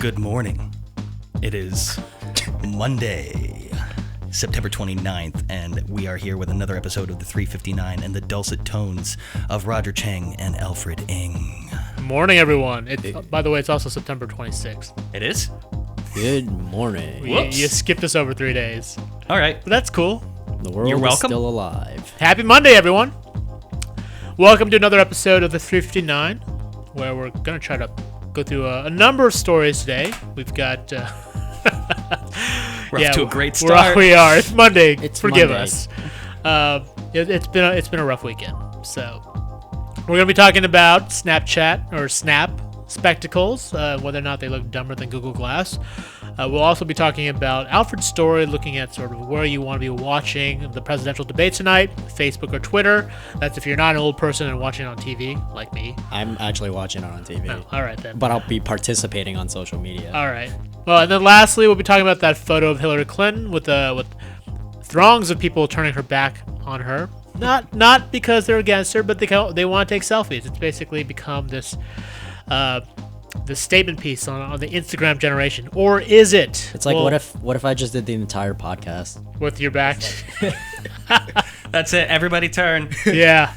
Good morning. It is Monday, September 29th, and we are here with another episode of the 359 and the dulcet tones of Roger Cheng and Alfred Ng. Morning, everyone. By the way, it's also September 26th. It is? Good morning. You skipped us over 3 days. All right. But that's cool. The world You're is welcome. still alive. Happy Monday, everyone. Welcome to another episode of the 359, where we're going to try to go through a number of stories today. We've got... We're off to a great start. We are. It's Monday. Forgive Monday. us. It's been a rough weekend. So we're going to be talking about Snapchat or Snap spectacles, whether or not they look dumber than Google Glass. We'll also be talking about Alfred's story, looking at sort of where you want to be watching the presidential debate tonight, Facebook or Twitter. That's if you're not an old person and watching it on TV, like me. I'm actually watching it on TV. Oh, all right, then. But I'll be participating on social media. All right. Well, and then lastly, we'll be talking about that photo of Hillary Clinton with throngs of people turning her back on her. Not because they're against her, but they want to take selfies. It's basically become this statement piece on the Instagram generation. Or is it? It's like, what if I just did the entire podcast? With your back? That's it. Everybody turn. Yeah.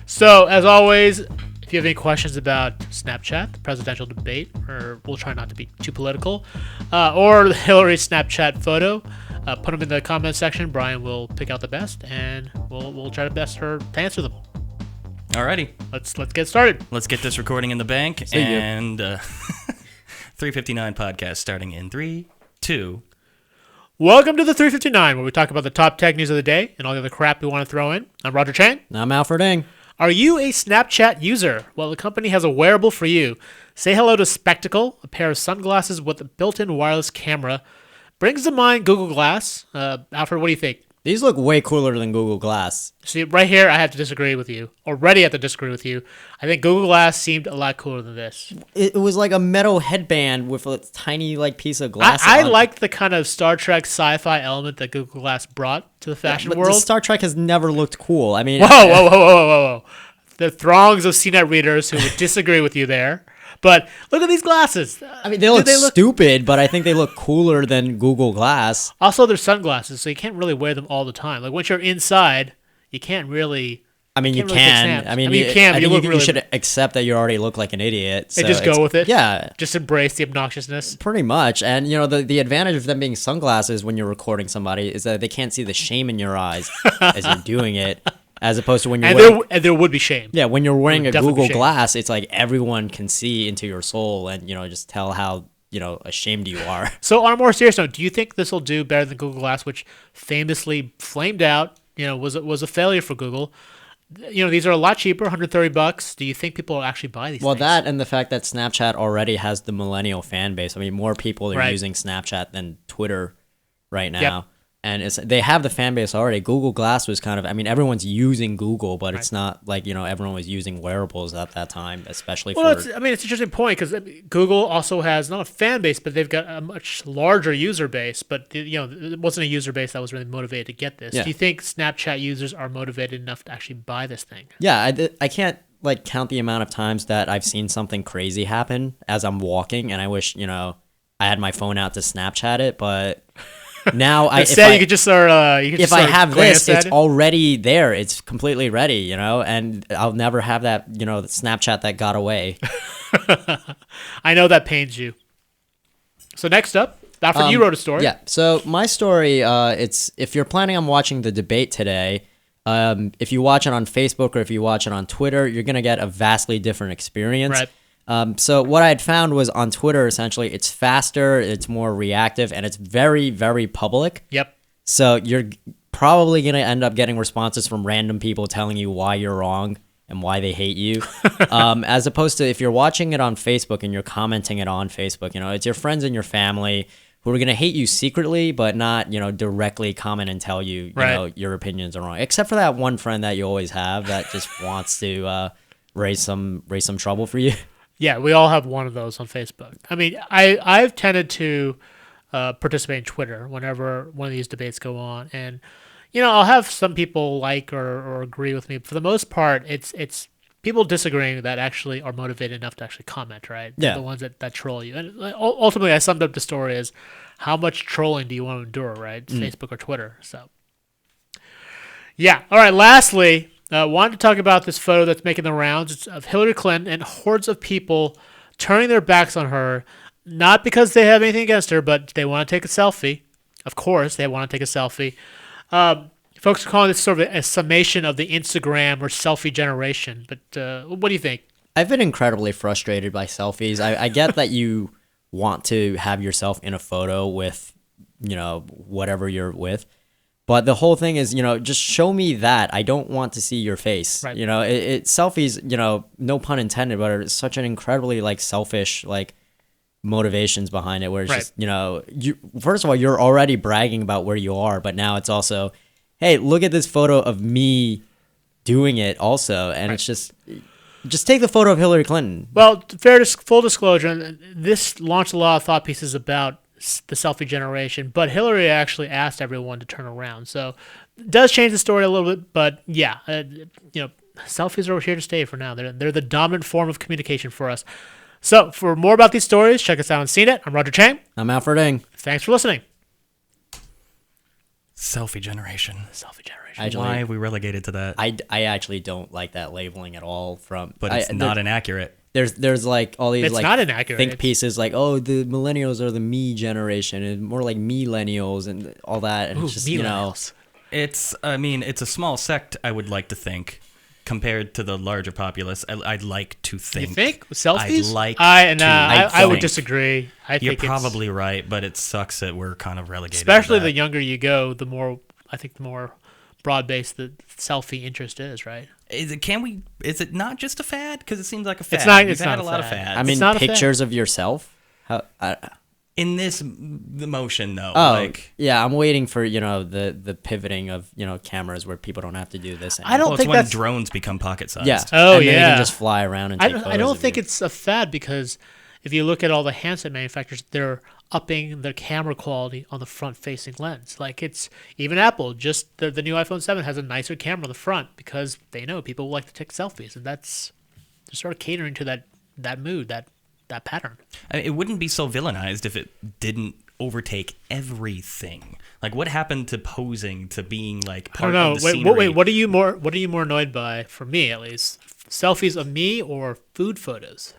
So, as always, if you have any questions about Snapchat, the presidential debate, or we'll try not to be too political, or the Hillary Snapchat photo, put them in the comment section. Brian will pick out the best, and we'll try to best her to answer them. Alrighty. Let's get started. Let's get this recording in the bank. And 359 podcast starting in 3, 2. Welcome to the 359, where we talk about the top tech news of the day and all the other crap we want to throw in. I'm Roger Chang. I'm Alfred Ng. Are you a Snapchat user? Well, the company has a wearable for you. Say hello to Spectacle, a pair of sunglasses with a built-in wireless camera. Brings to mind Google Glass. Alfred, what do you think? These look way cooler than Google Glass. See, right here, I have to disagree with you. Already have to disagree with you. I think Google Glass seemed a lot cooler than this. It was like a metal headband with a tiny piece of glass. I liked the kind of Star Trek sci-fi element that Google Glass brought to the fashion but world. the Star Trek has never looked cool. I mean, Whoa. The throngs of CNET readers who would disagree with you there. But look at these glasses. I mean, they look stupid, but I think they look cooler than Google Glass. Also, they're sunglasses, so you can't really wear them all the time. Like, once you're inside, you can't really... I mean, you really take can. snaps. I mean, you can, but you look you really... should accept that you already look like an idiot. So And just go with it? Yeah. Just embrace the obnoxiousness? Pretty much. And, the advantage of them being sunglasses when you're recording somebody is that they can't see the shame in your eyes as you're doing it, as opposed to when you're and there would be shame. Yeah, when you're wearing a Google shame. Glass, it's like everyone can see into your soul and, just tell how, ashamed you are. So, on a more serious note, do you think this will do better than Google Glass, which famously flamed out, was a failure for Google? These are a lot cheaper, $130. Do you think people will actually buy these Well, things? that and the fact that Snapchat already has the millennial fan base. I mean, more people are using Snapchat than Twitter right now. Yep. And they have the fan base already. Google Glass was kind of, everyone's using Google, but it's not like, everyone was using wearables at that time, especially it's an interesting point because Google also has not a fan base, but they've got a much larger user base. But, it wasn't a user base that was really motivated to get this. Yeah. Do you think Snapchat users are motivated enough to actually buy this thing? Yeah, I can't count the amount of times that I've seen something crazy happen as I'm walking, and I wish, I had my phone out to Snapchat it, but... Now, if I have this, it's already there. It's completely ready, and I'll never have that, Snapchat that got away. I know that pains you. So next up, Alfred, you wrote a story. Yeah. So my story, it's if you're planning on watching the debate today, if you watch it on Facebook or if you watch it on Twitter, you're gonna get a vastly different experience. Right. So what I had found was on Twitter, essentially, it's faster, it's more reactive, and it's very, very public. Yep. So you're probably going to end up getting responses from random people telling you why you're wrong and why they hate you. As opposed to if you're watching it on Facebook and you're commenting it on Facebook, it's your friends and your family who are going to hate you secretly, but not, directly comment and tell you, your opinions are wrong. Except for that one friend that you always have that just wants to raise some trouble for you. Yeah, we all have one of those on Facebook. I mean, I've tended to participate in Twitter whenever one of these debates go on, and I'll have some people like or agree with me. But for the most part, it's people disagreeing that actually are motivated enough to actually comment, right? They're Yeah. the ones that troll you. And ultimately, I summed up the story as how much trolling do you want to endure, right? Facebook or Twitter. So, yeah. All right. Lastly, wanted to talk about this photo that's making the rounds. It's of Hillary Clinton and hordes of people turning their backs on her, not because they have anything against her, but they want to take a selfie. Of course, they want to take a selfie. Folks are calling this sort of a summation of the Instagram or selfie generation. But what do you think? I've been incredibly frustrated by selfies. I get that you want to have yourself in a photo with, whatever you're with. But the whole thing is, just show me that. I don't want to see your face. Right. Selfies, no pun intended, but it's such an incredibly selfish, motivations behind it where it's Right. just, first of all, you're already bragging about where you are, but now it's also, hey, look at this photo of me doing it also. And Right. it's just take the photo of Hillary Clinton. Well, full disclosure, this launched a lot of thought pieces about the selfie generation, but Hillary actually asked everyone to turn around. So it does change the story a little bit, but yeah, selfies are here to stay for now. They're the dominant form of communication for us. So for more about these stories, check us out on CNET. I'm Roger Chang. I'm Alfred Ng. Thanks for listening. Selfie generation. Selfie generation. Actually, Why have we relegated to that? I actually don't like that labeling at all. But it's not inaccurate. There's all these It's not inaccurate. think pieces oh, the millennials are the me generation and more like millennials and all that, and Ooh, it's just millennials. It's a small sect, I would like to think, compared to the larger populace. I'd like to think. You think selfies? I I would think. disagree. I You're think probably right, but it sucks that we're kind of relegated. especially to the that. younger you go, the more broad-based the selfie interest is, right? Is it not just a fad? Because it seems like a fad. It's not- We've it's had not a a lot of fad. fads. I mean, not a fad. pictures of yourself. in the motion though. Yeah, I'm waiting for the pivoting of cameras where people don't have to do this. I don't well, think it's when that's drones become pocket sized. Yeah. Oh, and then you yeah. can just fly around and take photos I don't of think you. it's a fad because if you look at all the handset manufacturers, they're upping their camera quality on the front-facing lens. It's even Apple. Just the new iPhone 7 has a nicer camera on the front because they know people like to take selfies, and that's they're sort of catering to that mood, that pattern. I mean, it wouldn't be so villainized if it didn't overtake everything. Like, what happened to posing to being I part don't know. of the scenery? Wait. What are you more annoyed by? For me, at least, selfies of me or food photos.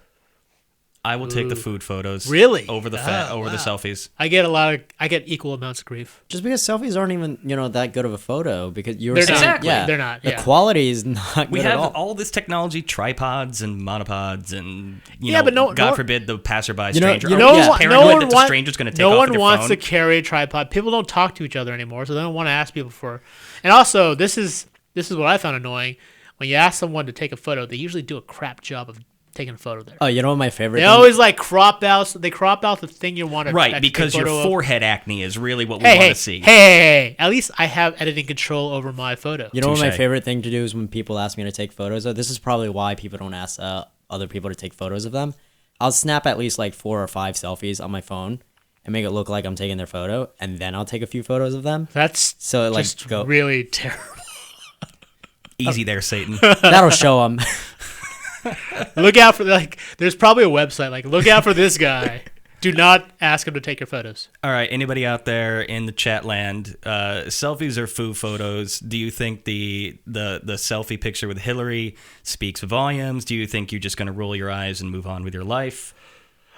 I will take the food photos. Really? Over the Oh, the wow. selfies. I get equal amounts of grief. just because selfies aren't even that good of a photo because you were They're saying not. Exactly. yeah They're not, the yeah. quality is not We good have at all this technology, tripods and monopods, and Yeah, but God forbid the passerby You know- stranger. you Are know- we yeah. just paranoid that the stranger's going to take no off one with their wants phone? to carry a tripod. People don't talk to each other anymore, so they don't want to ask people for. And also, this is what I found annoying. When you ask someone to take a photo, they usually do a crap job of taking a photo there. all. Oh, you know what my favorite They thing? always crop out. They crop out the thing you want to Right, take because a your photo of. forehead acne is really what we Hey, want hey, to see. hey! At least I have editing control over my photo. You know what my Touche. favorite thing to do is when people ask me to take photos of. This is probably why people don't ask other people to take photos of them. I'll snap at least 4 or 5 selfies on my phone and make it look like I'm taking their photo, and then I'll take a few photos of them. That's So just go. really terrible. Easy there, Satan. That'll show them. Look out for there's probably a website look out for this guy. Do not ask him to take your photos. All right, anybody out there in the chat land, selfies or foo photos? Do you think the selfie picture with Hillary speaks volumes? Do you think you're just going to roll your eyes and move on with your life?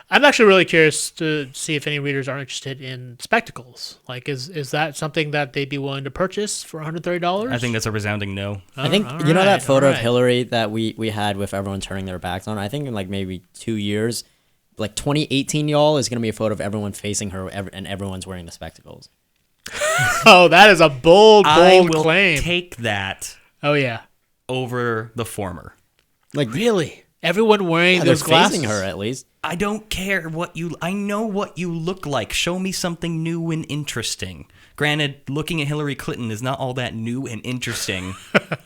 I'm actually really curious to see if any readers are interested in spectacles. Is that something that they'd be willing to purchase for $130? I think that's a resounding no. I think All that right, photo all of right. Hillary that we had with everyone turning their backs on. I think in maybe 2 years, 2018, y'all is gonna be a photo of everyone facing her and everyone's wearing the spectacles. Oh, that is a bold I will claim. take that Oh yeah, over the former. really? Everyone wearing They're those glasses? facing her at least. I don't care I know what you look like. Show me something new and interesting. Granted, looking at Hillary Clinton is not all that new and interesting.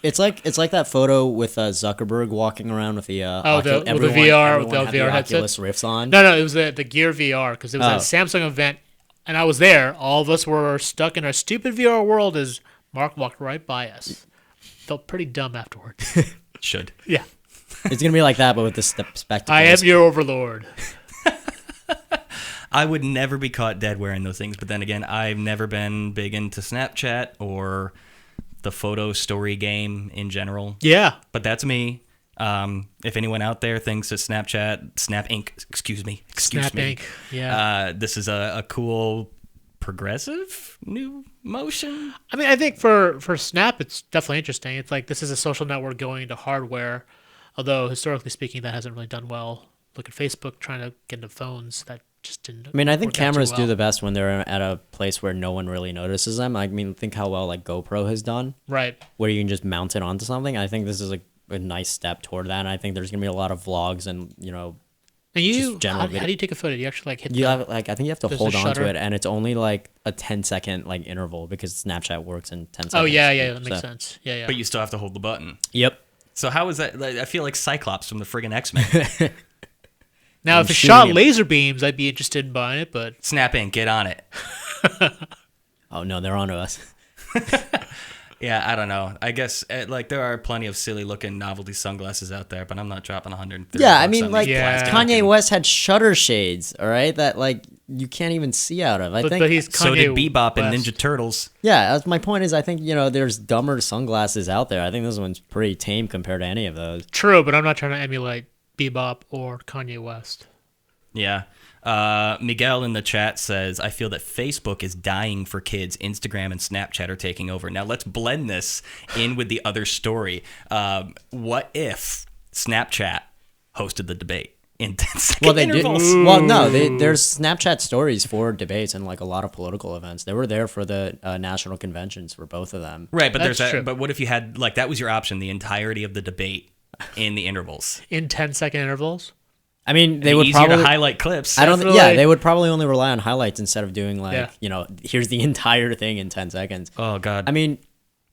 It's like that photo with Zuckerberg walking around with the with the everyone VR with had the VR headset? Oculus Rifts on. No, it was the Gear VR because it was Oh. at a Samsung event, and I was there. All of us were stuck in our stupid VR world as Mark walked right by us. Felt pretty dumb afterwards. Should. Yeah. It's gonna be like that, but with the spectacles. I am your overlord. I would never be caught dead wearing those things, but then again, I've never been big into Snapchat or the photo story game in general. Yeah. But that's me. If anyone out there thinks that Snap Inc., excuse me, Snap Inc., yeah. this is a cool, progressive new motion. I mean, I think for Snap, it's definitely interesting. It's like this is a social network going into hardware, although historically speaking, that hasn't really done well. Look at Facebook trying to get into phones. That just didn't. I mean, I think work out too cameras well. do the best when they're at a place where no one really notices them. I mean, think how well like GoPro has done, Right. where you can just mount it onto something. I think this is a nice step toward that. And I think there's gonna be a lot of vlogs and And you, just general how video. do you take a photo? Do you actually like hit you the, have I think you have to there's hold a on to shutter? it, and it's only like a 10-second like interval because Snapchat works in 10 seconds. Oh, yeah, that makes So- sense. Yeah. But you still have to hold the button. Yep. So how is that? I feel like Cyclops from the friggin' X-Men. Now, I'm if it shooting shot him. laser beams, I'd be interested in buying it, but Snap Inc., get on it. Oh no, they're onto us. Yeah, I don't know. I guess like there are plenty of silly looking novelty sunglasses out there, but I'm not dropping 130. Yeah, I bucks mean, on like these Yeah. plastic Kanye looking- West had shutter shades, all right, that like you can't even see out of. I think. but he's Kanye So did Bebop and West. Ninja Turtles. Yeah, that's my point. Is I think there's dumber sunglasses out there. I think this one's pretty tame compared to any of those. True, but I'm not trying to emulate Bebop or Kanye West. Yeah. Miguel in the chat says, I feel that Facebook is dying for kids. Instagram and Snapchat are taking over. Now let's blend this in with the other story. What if Snapchat hosted the debate in 10-second Well, they intervals? did. Well, no, there's Snapchat stories for debates and like a lot of political events. They were there for the national conventions for both of them. Right, but That's there's true. that. But what if you had like that was your option, the entirety of the debate in the intervals? In 10-second intervals? I mean, they It'd would be easier probably to highlight clips. I don't. Definitely. Yeah, they would probably only rely on highlights instead of doing like Yeah. here's the entire thing in 10 seconds. Oh God. I mean,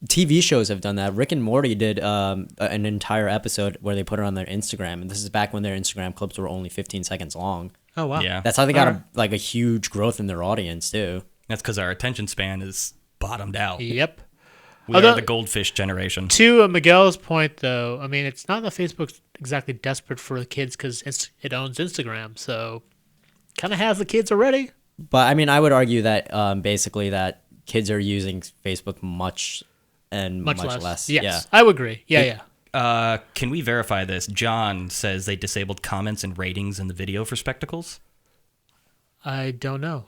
TV shows have done that. Rick and Morty did an entire episode where they put it on their Instagram, and this is back when their Instagram clips were only 15 seconds long. Oh, wow. Yeah. That's how they got Alright. a huge growth in their audience too. That's because our attention span is bottomed out. Yep. We Although- are the goldfish generation. To Miguel's point, though, I mean, it's not that Facebook's exactly desperate for the kids because it owns Instagram, so kind of has the kids already. But I mean, I would argue that basically that kids are using Facebook much less. Yes, Yeah. I would agree. Yeah. Can we verify this? John says they disabled comments and ratings in the video for spectacles. I don't know.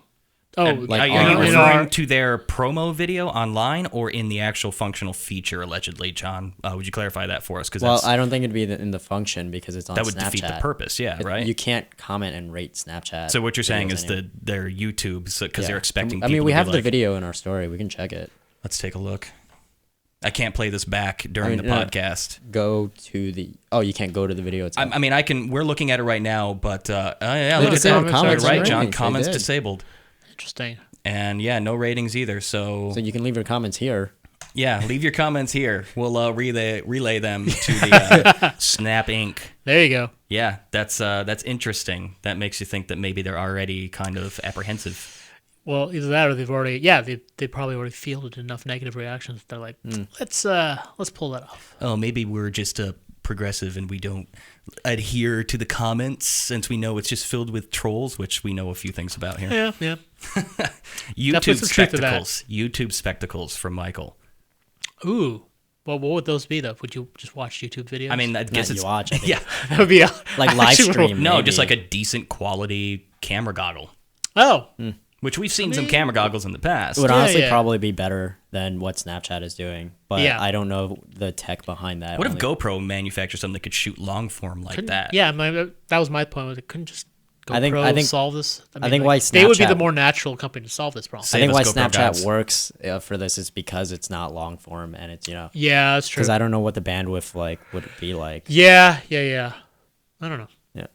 Oh, And like are you our- referring to their promo video online or in the actual functional feature, allegedly, John? Would you clarify that for us? Because Well, I don't think it'd be in the function because it's on that would Snapchat. defeat the purpose, yeah, right? You can't comment and rate Snapchat. So what you're saying videos is anymore. their YouTube, because they're Yeah. expecting I people mean, we to have be the like, video in our story. We can check it. Let's take a look. I can't play this back during the podcast. Go to the. Oh, you can't go to the video itself. I mean, I can. We're looking at it right now, but yeah, They look at disabled that. comments You're and right, John. ratings. They Comments did. disabled, interesting. and yeah, no ratings either. So So you can leave your comments here. yeah, leave your comments here. We'll relay them to the Snap Inc. There you go. Yeah, that's interesting. That makes you think that maybe they're already kind of apprehensive. Well, either that or they've already, they probably already fielded enough negative reactions. They're like, let's pull that off. Oh, maybe we're just progressive and we don't adhere to the comments since we know it's just filled with trolls, which we know a few things about here. Yeah. YouTube Definitely some truth to that. spectacles. YouTube spectacles from Michael. Ooh. Well, what would those be though? Would you just watch YouTube videos? I mean, I guess Not it's you watch. I think. yeah. that would be Like live actual- stream. No, maybe. just like a decent quality camera goggle, Oh, which we've seen some camera goggles in the past. It would Yeah, honestly yeah. probably be better than what Snapchat is doing, but Yeah. I don't know the tech behind that. What if Only- GoPro manufactured something that could shoot long form like that? yeah. That was my point. Was it couldn't just I think- solve this? I think why they would be the Snapchat- more natural company to solve this problem. Say- I think Save why us, GoPro Snapchat gods. works for this is because it's not long form and it's Yeah, that's true. because I don't know what the bandwidth would be like. Yeah. I don't know. Yeah.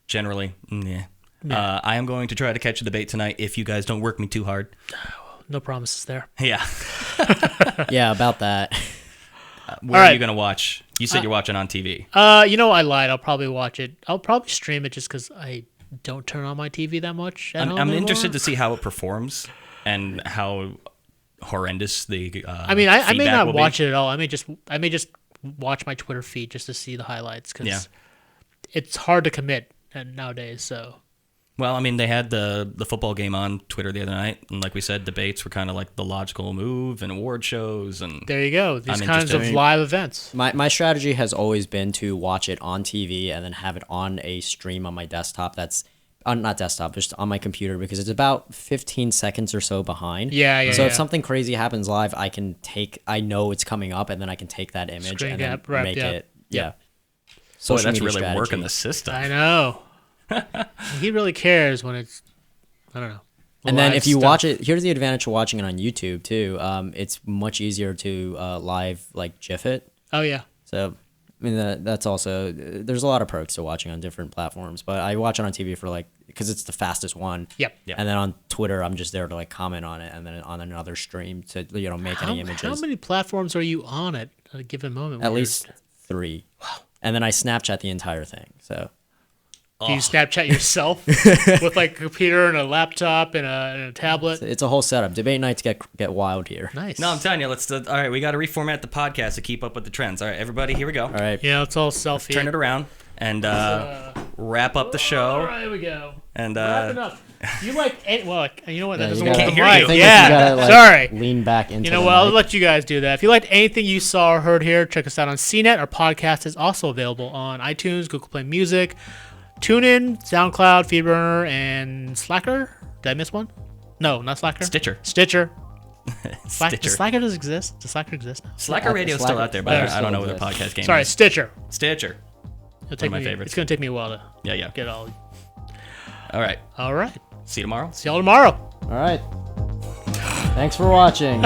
Generally, yeah. I am going to try to catch a debate tonight if you guys don't work me too hard. No promises there. Yeah. Yeah, about that. Where are right. you going to watch? You said you're watching on TV. I lied. I'll probably watch it. I'll probably stream it just because I don't turn on my TV that much. I'm interested to see how it performs and how horrendous the I mean, I may feedback not will watch be. it at all. I may just watch my Twitter feed just to see the highlights because Yeah. it's hard to commit nowadays. So Well, I mean, they had the football game on Twitter the other night, and like we said, debates were kind of like the logical move, and award shows, and there you go. These I'm kinds of interested. live events. My strategy has always been to watch it on TV and then have it on a stream on my desktop. That's not desktop, just on my computer because it's about 15 seconds or so behind. Yeah. So if something crazy happens live, I know it's coming up, and then I can take that image Screen and then cap, right, make yeah. it. Yeah. boy, Social that's media really strategy. working the system. I know. He really cares when it's, I don't know. And then live if you stuff. watch it, here's the advantage of watching it on YouTube too. It's much easier to live like GIF it. Oh yeah. So I mean that's also there's a lot of perks to watching on different platforms. But I watch it on TV for because it's the fastest one. Yep. Yeah. And then on Twitter, I'm just there to comment on it, and then on another stream to make any images. How many platforms are you on at a given moment? At least 3. Wow. And then I Snapchat the entire thing. So. Do you Snapchat yourself with like a computer and a laptop and a tablet? It's a whole setup. Debate nights get wild here. Nice. No, I'm telling you, all right, we got to reformat the podcast to keep up with the trends. All right, everybody, here we go. All right. Yeah, it's all selfie. Turn it around and wrap up the show. All right, here we go. And Wrapping up. You like you know what? That Yeah, doesn't you work gotta- with the Can't hear you. mic. I think Yeah. you gotta, Sorry. Lean back into You know the what? I'll mic. let you guys do that. If you liked anything you saw or heard here, check us out on CNET. Our podcast is also available on iTunes, Google Play Music, TuneIn, SoundCloud, Feedburner, and Slacker. Did I miss one? No, not Slacker. Stitcher. Stitcher. Stitcher. Slacker does exist? Does Slacker exist now? Slacker Radio's still Slacker- out there, but Slacker I don't know still what their exists. podcast game Sorry, is. Stitcher. Stitcher. It'll take my me, favorites. It's going to take me a while to Yeah. get all. All right. All right. See you tomorrow. See y'all tomorrow. All right. Thanks for watching.